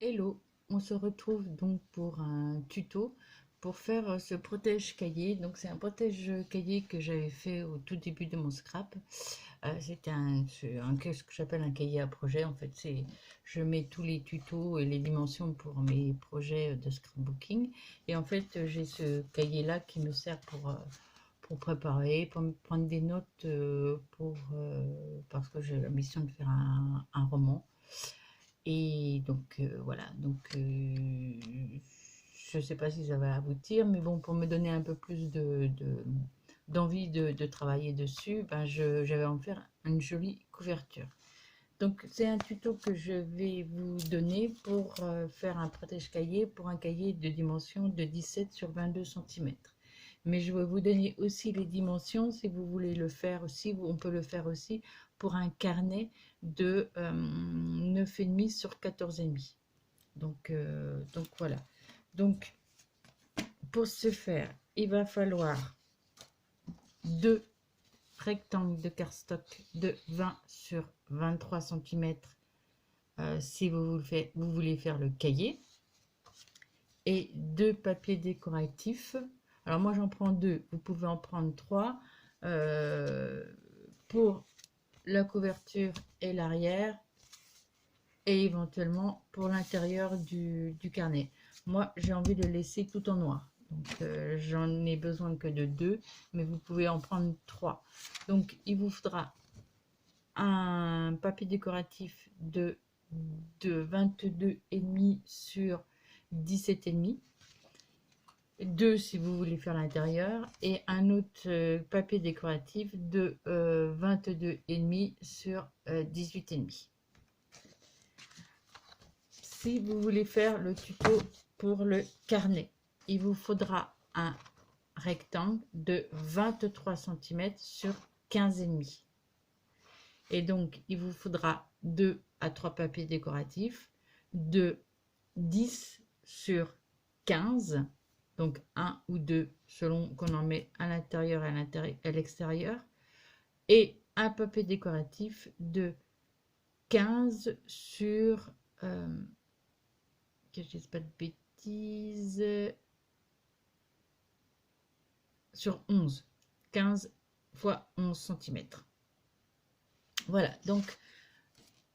Hello, on se retrouve donc pour un tuto pour faire ce protège-cahier. Donc c'est un protège-cahier que j'avais fait au tout début de mon scrap. C'est ce que j'appelle un cahier à projet. En fait, je mets tous les tutos et les dimensions pour mes projets de scrapbooking. Et en fait, j'ai ce cahier-là qui me sert pour préparer, pour me prendre des notes parce que j'ai la mission de faire un roman. Et donc voilà, je ne sais pas si ça va aboutir, mais bon, pour me donner un peu plus d'envie de travailler dessus, ben j'avais en faire une jolie couverture. Donc c'est un tuto que je vais vous donner pour faire un protège-cahier pour un cahier de dimension de 17 sur 22 centimètres. Mais je vais vous donner aussi les dimensions si vous voulez le faire aussi. On peut le faire aussi pour un carnet de 9,5 sur 14,5. Donc voilà. Donc pour ce faire, il va falloir deux rectangles de cardstock de 20 sur 23 centimètres si vous voulez faire le cahier, et deux papiers décoratifs. Alors moi j'en prends deux, vous pouvez en prendre trois pour la couverture et l'arrière, et éventuellement pour l'intérieur du carnet. Moi j'ai envie de laisser tout en noir, donc j'en ai besoin que de deux, mais vous pouvez en prendre trois. Donc il vous faudra un papier décoratif de 22,5 sur 17,5, deux si vous voulez faire l'intérieur, et un autre papier décoratif de 22,5 sur 18,5. Si vous voulez faire le tuto pour le carnet, il vous faudra un rectangle de 23 cm sur 15,5. Et donc, il vous faudra 2 à 3 papiers décoratifs de 10 sur 15, donc 1 ou 2 selon qu'on en met à l'intérieur et à l'extérieur, et un papier décoratif de 15 sur, que je ne dise pas de bêtises, sur 11, 15 fois 11 cm. Voilà, donc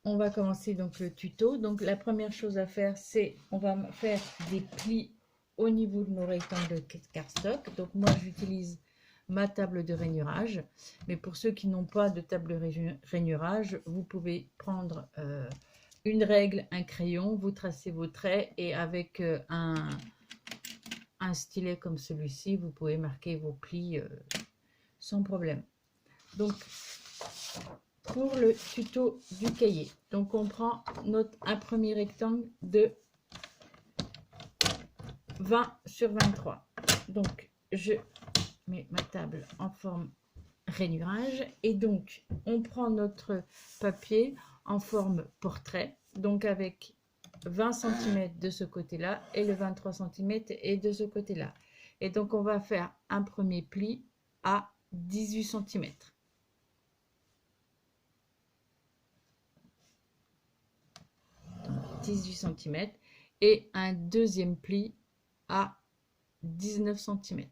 on va commencer donc le tuto. Donc la première chose à faire, c'est on va faire des plis au niveau de nos rectangles de cardstock. Donc moi j'utilise ma table de rainurage, mais pour ceux qui n'ont pas de table de rainurage, vous pouvez prendre une règle, un crayon, vous tracez vos traits, et avec un stylet comme celui-ci, vous pouvez marquer vos plis sans problème. Donc pour le tuto du cahier, donc on prend un premier rectangle de 20 sur 23. Donc je mets ma table en forme rainurage, et donc on prend notre papier en forme portrait, donc avec 20 cm de ce côté là et le 23 cm et de ce côté là, et donc on va faire un premier pli à 18 cm. 18 cm et un deuxième pli à 19 cm.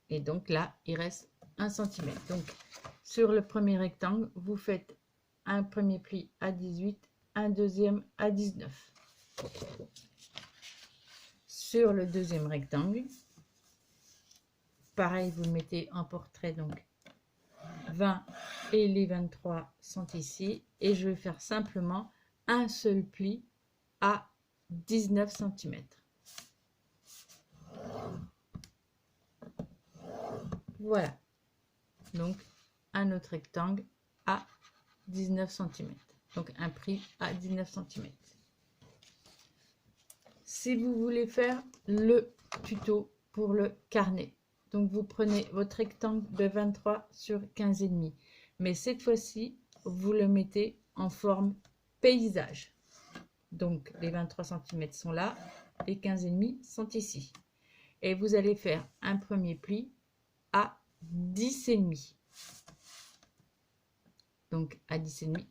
Et donc là, il reste 1 cm. Donc sur le premier rectangle, vous faites un premier pli à 18, un deuxième à 19. Sur le deuxième rectangle, pareil, vous le mettez en portrait, donc 20 et les 23 sont ici, et je vais faire simplement un seul pli à 19 cm. Voilà, donc un autre rectangle à 19 cm, donc un pli à 19 cm. Si vous voulez faire le tuto pour le carnet, donc vous prenez votre rectangle de 23 sur 15,5, mais cette fois-ci vous le mettez en forme paysage. Donc les 23 cm sont là, les 15,5 sont ici, et vous allez faire un premier pli à 10,5. donc à 10,5.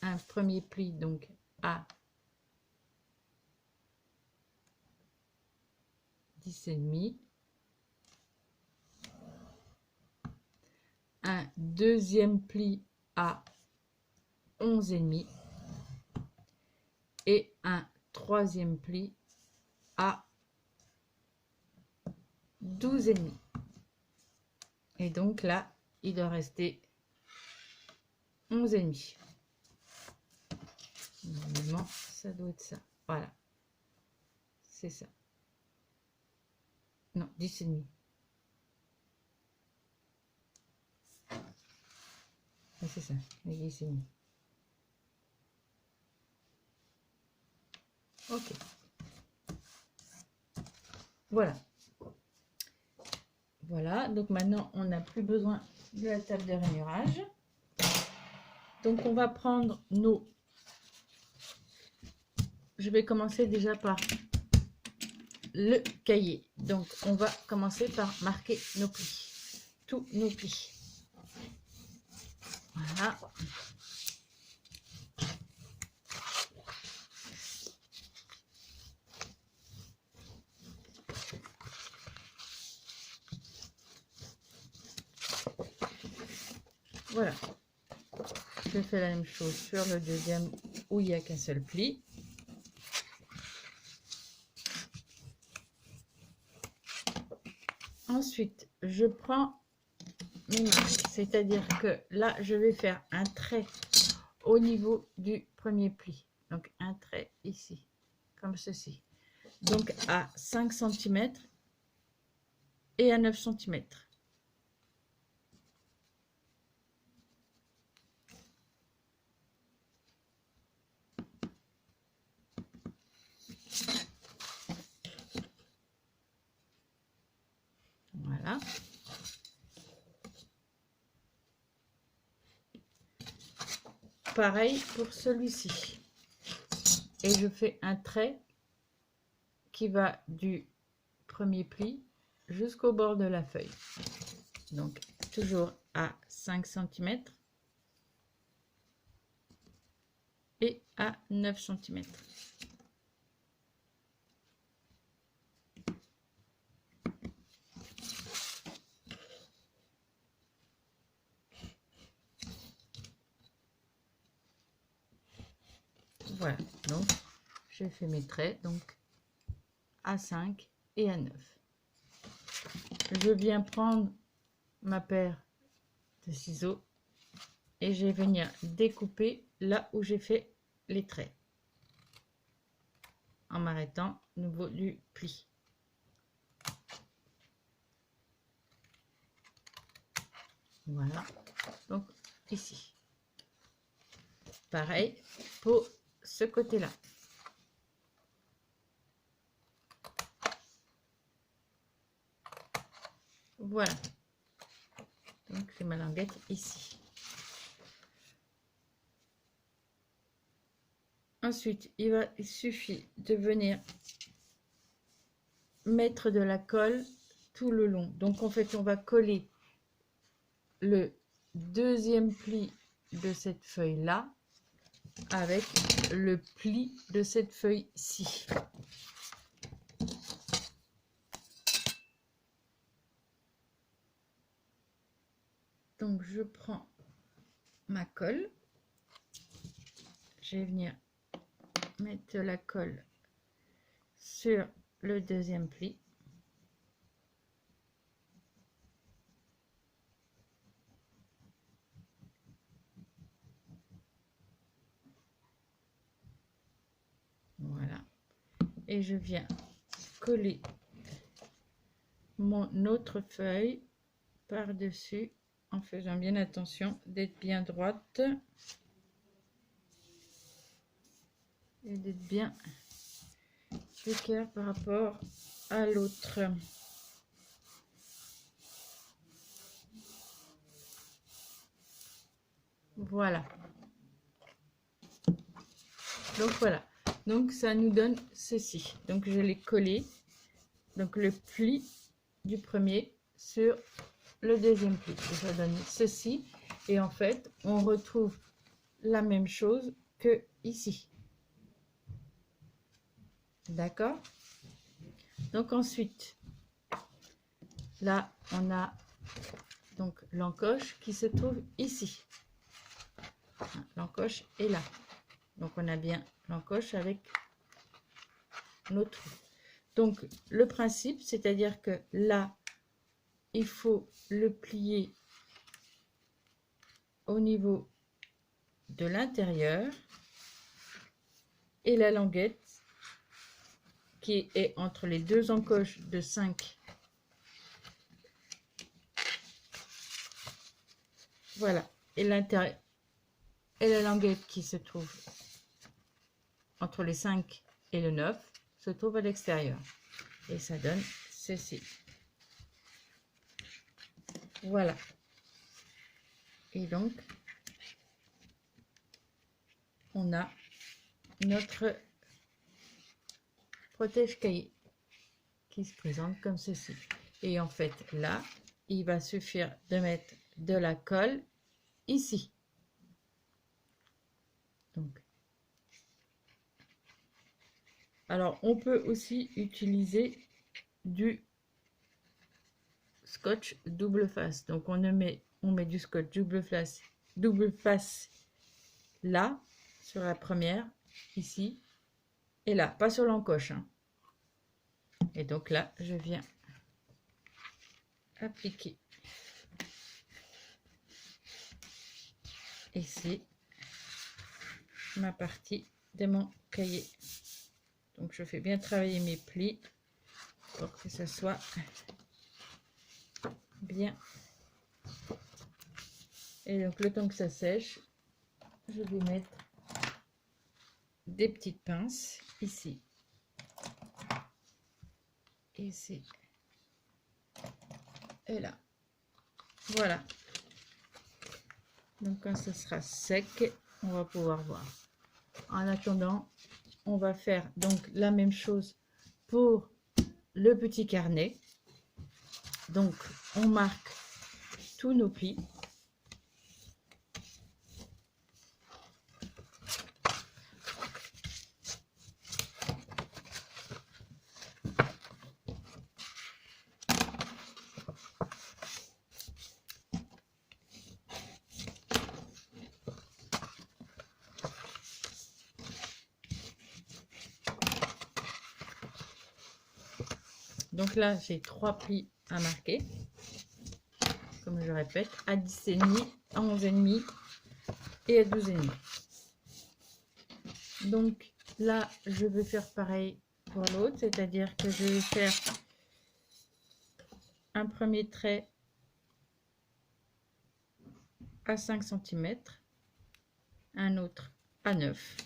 Un premier pli donc à 10,5. Un deuxième pli à 11,5 et un troisième pli à 12,5. Et donc là, il doit rester 11,5. Normalement, ça doit être ça. Voilà. C'est ça. Non, 10,5. C'est ça, les 10,5. Ok. Voilà. Voilà, donc maintenant on n'a plus besoin de la table de rainurage. Donc on va prendre nos... Je vais commencer déjà par le cahier. Donc on va commencer par marquer nos plis. Tous nos plis. Voilà. Voilà. Je fais la même chose sur le deuxième où il n'y a qu'un seul pli. Ensuite, je prends mes marques, c'est-à-dire que là, je vais faire un trait au niveau du premier pli. Donc, un trait ici, comme ceci. Donc, à 5 cm et à 9 cm. Voilà. Pareil pour celui-ci. Et je fais un trait qui va du premier pli jusqu'au bord de la feuille. Donc, toujours à 5 cm et à 9 cm. Voilà, donc j'ai fait mes traits donc à 5 et à 9. Je viens prendre ma paire de ciseaux et je vais venir découper là où j'ai fait les traits en m'arrêtant au niveau du pli. Voilà, donc ici. Pareil pour ce côté-là. Voilà. Donc j'ai ma languette ici. Ensuite, il suffit de venir mettre de la colle tout le long. Donc en fait, on va coller le deuxième pli de cette feuille-là avec le pli de cette feuille-ci. Donc je prends ma colle, je vais venir mettre de la colle sur le deuxième pli. Voilà. Et je viens coller mon autre feuille par-dessus en faisant bien attention d'être bien droite et d'être bien équerre par rapport à l'autre. Voilà. Donc voilà. Donc ça nous donne ceci. Donc je l'ai collé. Donc le pli du premier sur le deuxième pli. Et ça donne ceci. Et en fait, on retrouve la même chose que ici. D'accord? Donc ensuite, là, on a donc l'encoche qui se trouve ici. L'encoche est là. Donc on a bien l'encoche avec nos trous. Donc le principe, c'est-à-dire que là, il faut le plier au niveau de l'intérieur et la languette qui est entre les deux encoches de 5. Voilà. Et l'intérieur et la languette qui se trouve entre les 5 et le 9 se trouve à l'extérieur. Et ça donne ceci. Voilà. Et donc, on a notre protège-cahier qui se présente comme ceci. Et en fait, là, il va suffire de mettre de la colle ici. Donc, alors, on peut aussi utiliser du scotch double face. Donc, on met du scotch double face là, sur la première, ici, et là, pas sur l'encoche. Hein. Et donc là, je viens appliquer ici ma partie de mon cahier. Donc je fais bien travailler mes plis pour que ce soit bien. Et donc le temps que ça sèche, je vais mettre des petites pinces ici, ici et là. Voilà. Donc quand ce sera sec, on va pouvoir voir. En attendant, on va faire donc la même chose pour le petit carnet. Donc on marque tous nos plis. Donc là, j'ai 3 plis à marquer, comme je répète, à 10,5, à 11,5 et à 12,5. Donc là, je vais faire pareil pour l'autre, c'est-à-dire que je vais faire un premier trait à 5 cm, un autre à 9.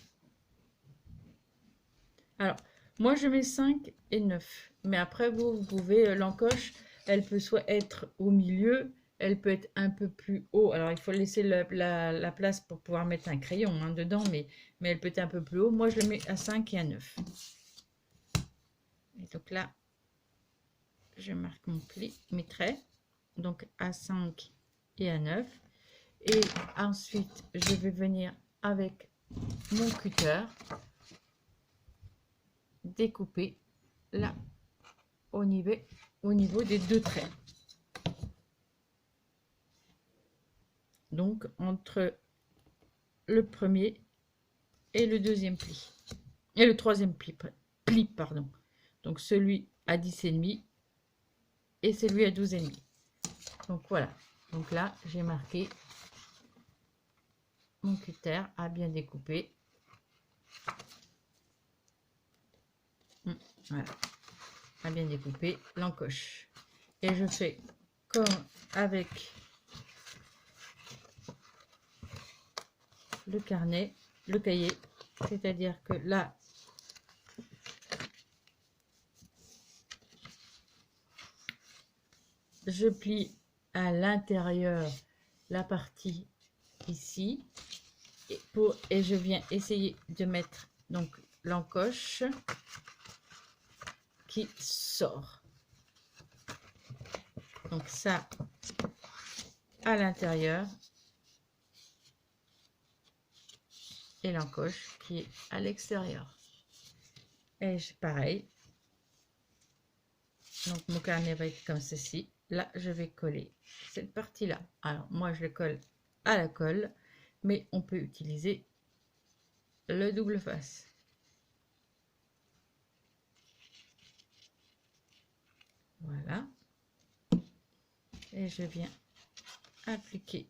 Alors, moi je mets 5 et 9, mais après vous pouvez, l'encoche, elle peut soit être au milieu, elle peut être un peu plus haut. Alors il faut laisser la place pour pouvoir mettre un crayon hein, dedans, mais elle peut être un peu plus haut. Moi je le mets à 5 et à 9. Et donc là, je marque mon pli, mes traits, donc à 5 et à 9. Et ensuite, je vais venir avec mon cutter découper là au niveau des deux traits. Donc entre le premier et le deuxième pli et le troisième pli pardon. Donc celui à 10,5 et celui à 12,5. Donc voilà. Donc là, j'ai marqué mon cutter à bien découper. Voilà, à bien découper l'encoche. Et je fais comme avec le carnet, le cahier, c'est-à-dire que là, je plie à l'intérieur la partie ici et je viens essayer de mettre donc l'encoche qui sort. Donc ça à l'intérieur et l'encoche qui est à l'extérieur. Et pareil. Donc mon carnet va être comme ceci. Là, je vais coller cette partie-là. Alors moi, je le colle à la colle, mais on peut utiliser le double face. Voilà. Et je viens appliquer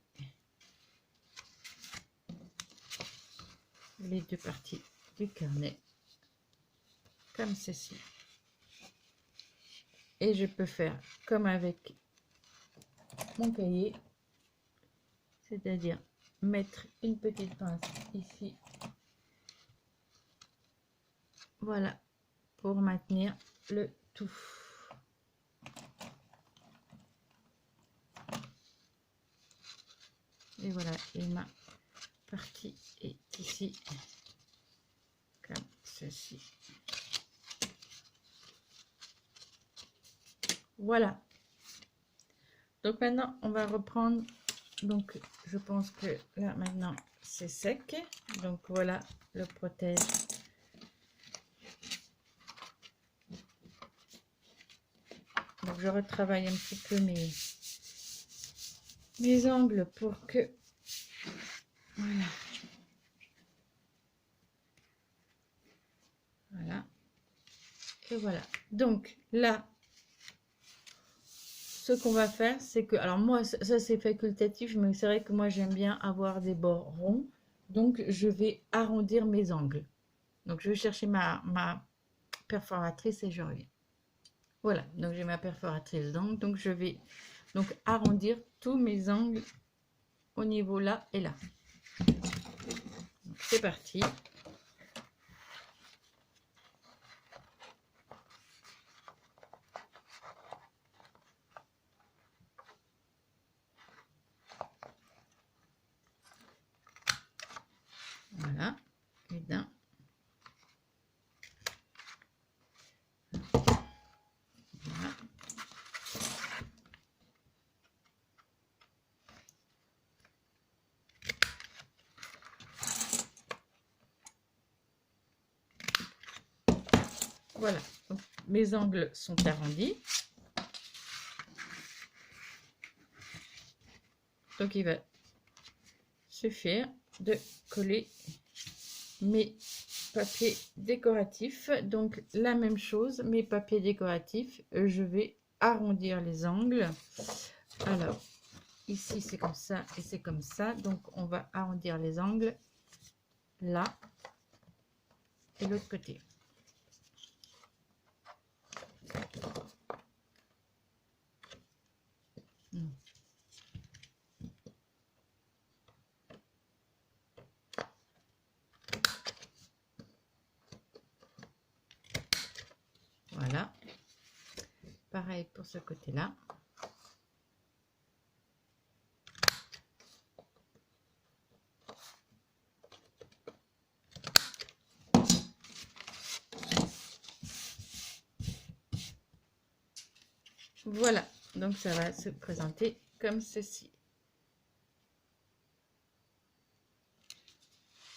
les deux parties du carnet comme ceci. Et je peux faire comme avec mon cahier, c'est-à-dire mettre une petite pince ici, voilà, pour maintenir le tout. Et voilà, et ma partie est ici, comme ceci. Voilà. Donc maintenant, on va reprendre. Donc, je pense que là, maintenant, c'est sec. Donc, voilà le protège. Donc, je retravaille un petit peu mes angles pour que... Voilà. Voilà. Et voilà. Donc, là, ce qu'on va faire, c'est que... Alors, moi, ça c'est facultatif, mais c'est vrai que moi, j'aime bien avoir des bords ronds. Donc, je vais arrondir mes angles. Donc, je vais chercher ma perforatrice et je reviens. Voilà, donc j'ai ma perforatrice d'angle, donc je vais donc arrondir tous mes angles au niveau là et là. C'est parti. Voilà, et d'un. Voilà. Voilà, donc mes angles sont arrondis. Donc il va suffire de coller mes papiers décoratifs. Donc la même chose, mes papiers décoratifs, je vais arrondir les angles. Alors ici c'est comme ça et c'est comme ça, donc on va arrondir les angles là et l'autre côté. Voilà, pareil pour ce côté là. Voilà, donc ça va se présenter comme ceci.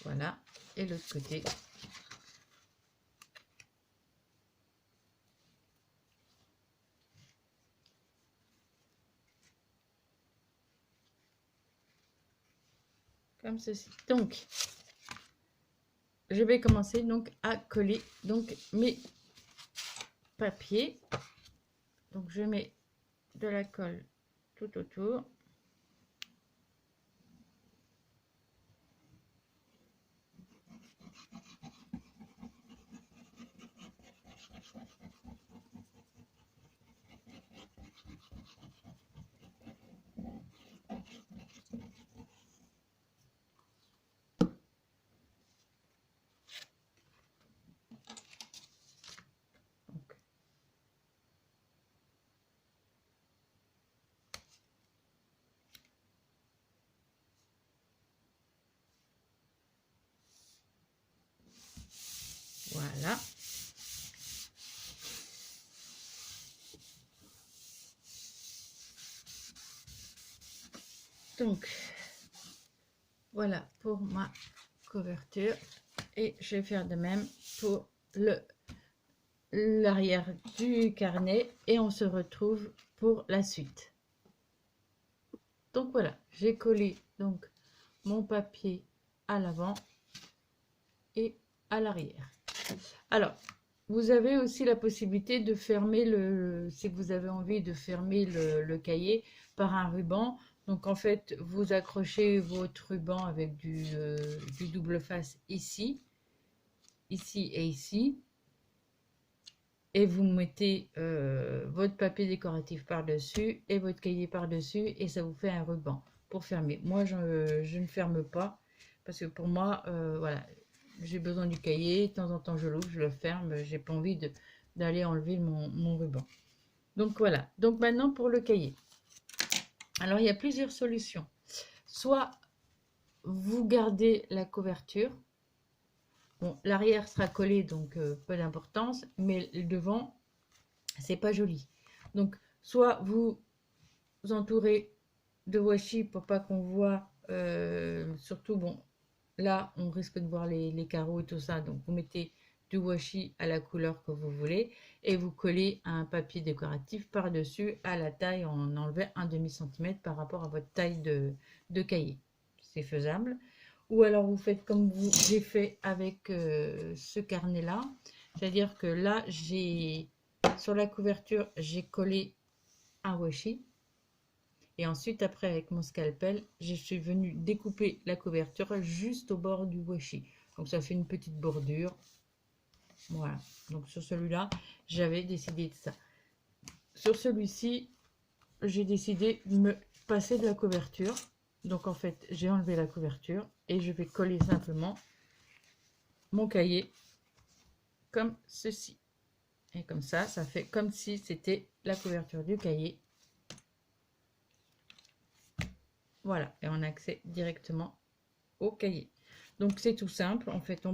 Voilà, et l'autre côté. Comme ceci. Donc, je vais commencer donc à coller donc mes papiers. Donc, je mets de la colle tout autour. Donc, voilà pour ma couverture. Et je vais faire de même pour l'arrière du carnet. Et on se retrouve pour la suite. Donc voilà, j'ai collé donc mon papier à l'avant et à l'arrière. Alors, vous avez aussi la possibilité de fermer si vous avez envie de fermer le cahier par un ruban. Donc en fait, vous accrochez votre ruban avec du double face ici, ici et ici. Et vous mettez votre papier décoratif par-dessus et votre cahier par-dessus et ça vous fait un ruban pour fermer. Moi, je ne ferme pas parce que pour moi, voilà, j'ai besoin du cahier. De temps en temps, je l'ouvre, je le ferme. J'ai pas envie d'aller enlever mon ruban. Donc voilà. Donc maintenant pour le cahier. Alors il y a plusieurs solutions. Soit vous gardez la couverture. Bon, l'arrière sera collé, donc peu d'importance, mais le devant, c'est pas joli. Donc, soit vous entourez de washi pour pas qu'on voit, surtout, bon, là, on risque de voir les carreaux et tout ça. Donc, vous mettez du washi à la couleur que vous voulez et vous collez un papier décoratif par-dessus à la taille en enlevant un demi-centimètre par rapport à votre taille de cahier. C'est faisable. Ou alors vous faites comme j'ai fait avec ce carnet-là. C'est-à-dire que là, sur la couverture, j'ai collé un washi. Et ensuite, après, avec mon scalpel, je suis venue découper la couverture juste au bord du washi. Donc, ça fait une petite bordure. Voilà. Donc, sur celui-là, j'avais décidé de ça. Sur celui-ci, j'ai décidé de me passer de la couverture. Donc, en fait, j'ai enlevé la couverture et je vais coller simplement mon cahier comme ceci. Et comme ça fait comme si c'était la couverture du cahier. Voilà, et on a accès directement au cahier. Donc c'est tout simple, en fait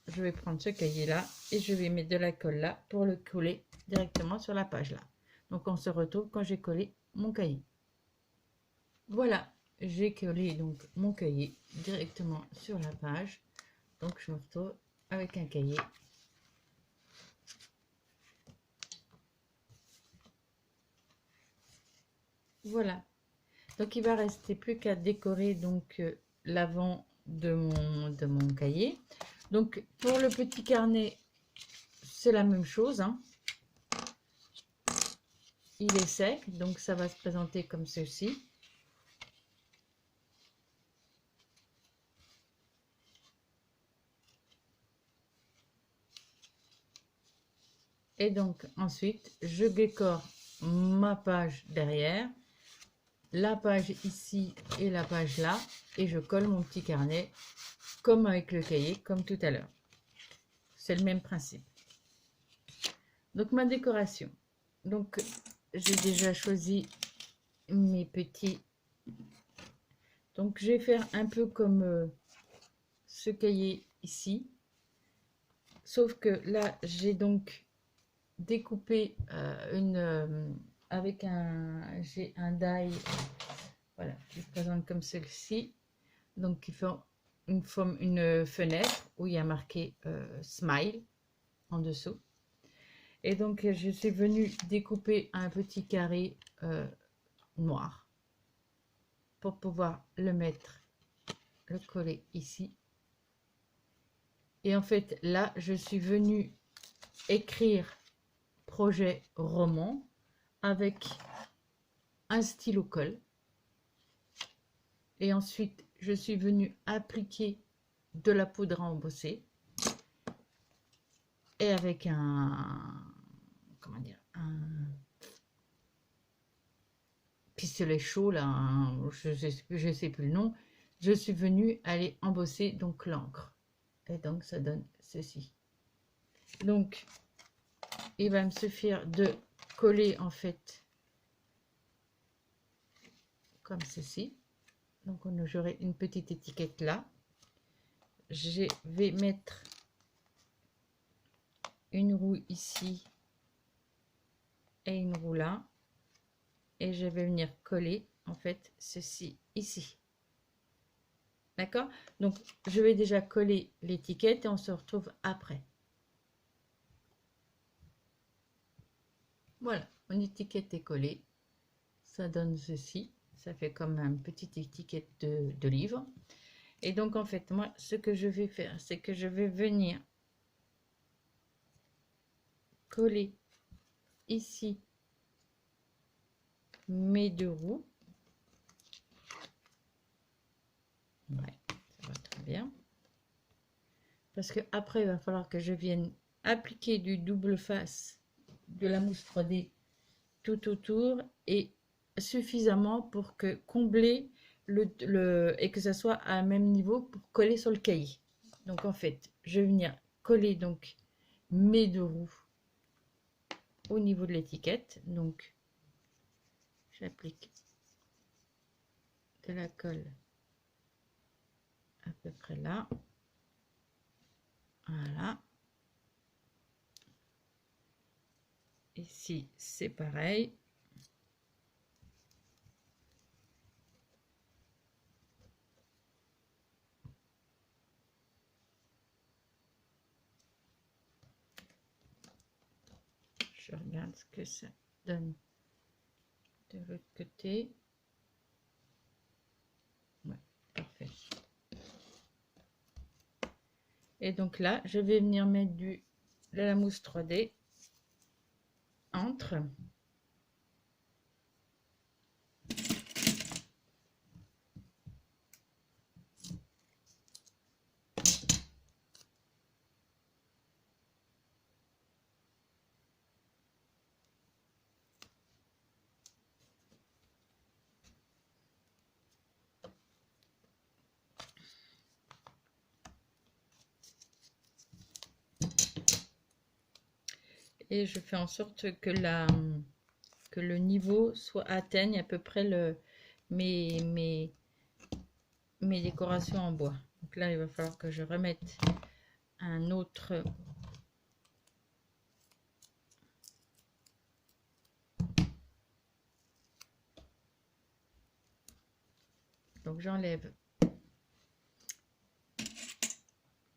je vais prendre ce cahier là et je vais mettre de la colle là pour le coller directement sur la page là. Donc on se retrouve quand j'ai collé mon cahier. Voilà, j'ai collé donc mon cahier directement sur la page. Donc je me retrouve avec un cahier. Voilà. Donc il va rester plus qu'à décorer donc l'avant de mon cahier. Donc pour le petit carnet, c'est la même chose, hein. Il est sec, donc ça va se présenter comme ceci. Et donc ensuite, je décore ma page derrière, la page ici et la page là, et je colle mon petit carnet comme avec le cahier, comme tout à l'heure. C'est le même principe. Donc ma décoration. Donc j'ai déjà choisi mes petits. Donc je vais faire un peu comme ce cahier ici. Sauf que là, j'ai donc découpé avec j'ai un die, voilà, qui se présente comme celle-ci, donc qui fait une fenêtre où il y a marqué smile en dessous. Et donc je suis venue découper un petit carré noir pour pouvoir le coller ici. Et en fait là, je suis venue écrire projet roman avec un stylo colle. Et ensuite, je suis venue appliquer de la poudre à embosser. Et avec comment dire, un pistolet chaud, là, je sais plus le nom. Je suis venue aller embosser donc l'encre. Et donc, ça donne ceci. Donc, il va me suffire de coller, en fait, comme ceci. Donc, j'aurai une petite étiquette là. Je vais mettre une roue ici et une roue là. Et je vais venir coller en fait ceci ici. D'accord? Donc, je vais déjà coller l'étiquette et on se retrouve après. Voilà, mon étiquette est collée. Ça donne ceci. Ça fait comme une petite étiquette de livre. Et donc, en fait, moi, ce que je vais faire, c'est que je vais venir coller ici mes deux roues. Ouais, ça va très bien. Parce que après, il va falloir que je vienne appliquer du double face de la mousse 3D tout autour et suffisamment pour que combler et que ça soit à un même niveau pour coller sur le cahier. Donc en fait, je vais venir coller donc mes deux roues au niveau de l'étiquette. Donc j'applique de la colle à peu près là. Voilà. Ici, c'est pareil. Je regarde ce que ça donne de l'autre côté. Ouais, parfait. Et donc là, je vais venir mettre de la mousse 3D entre. Et je fais en sorte que le niveau atteigne à peu près mes décorations en bois. Donc là, il va falloir que je remette un autre. Donc j'enlève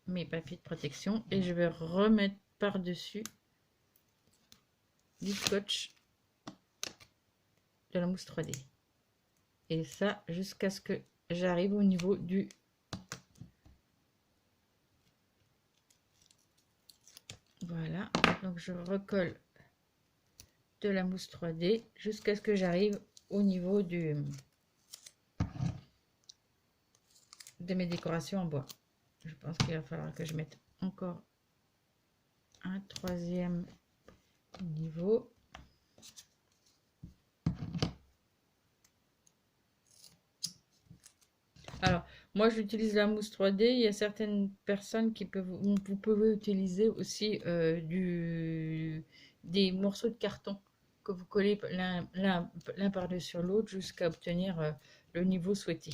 mes papiers de protection et je vais remettre par-dessus du scotch de la mousse 3D. Et ça jusqu'à ce que j'arrive au niveau du voilà. Donc je recolle de la mousse 3D jusqu'à ce que j'arrive au niveau de mes décorations en bois. Je pense qu'il va falloir que je mette encore un troisième niveau. Alors, moi j'utilise la mousse 3D. Il y a certaines personnes qui peuvent, vous pouvez utiliser aussi des morceaux de carton que vous collez l'un par-dessus l'autre jusqu'à obtenir le niveau souhaité.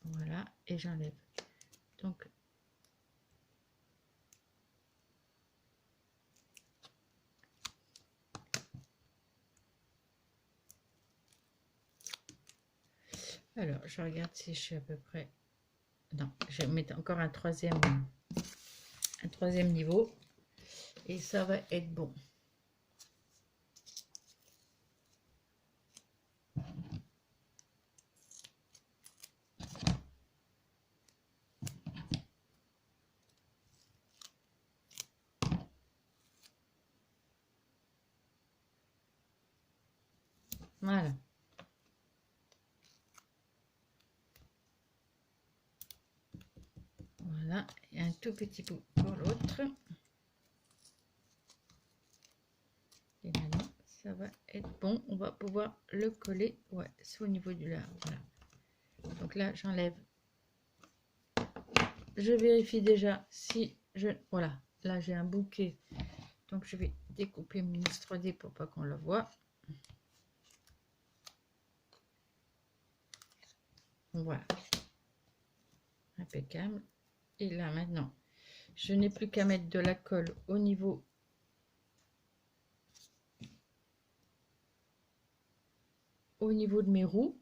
Voilà, et j'enlève. Donc, alors, je regarde si je suis à peu près. Non, je vais mettre encore un troisième niveau. Et ça va être bon. Voilà. Voilà, et un tout petit bout pour l'autre. Et maintenant, ça va être bon. On va pouvoir le coller. Ouais, c'est au niveau du là. Voilà. Donc là, j'enlève. Je vérifie déjà si je... Voilà, là j'ai un bouquet. Donc je vais découper mon mousse 3D pour pas qu'on le voit. Voilà. Impeccable. Et là maintenant, je n'ai plus qu'à mettre de la colle au niveau au niveau de mes roues.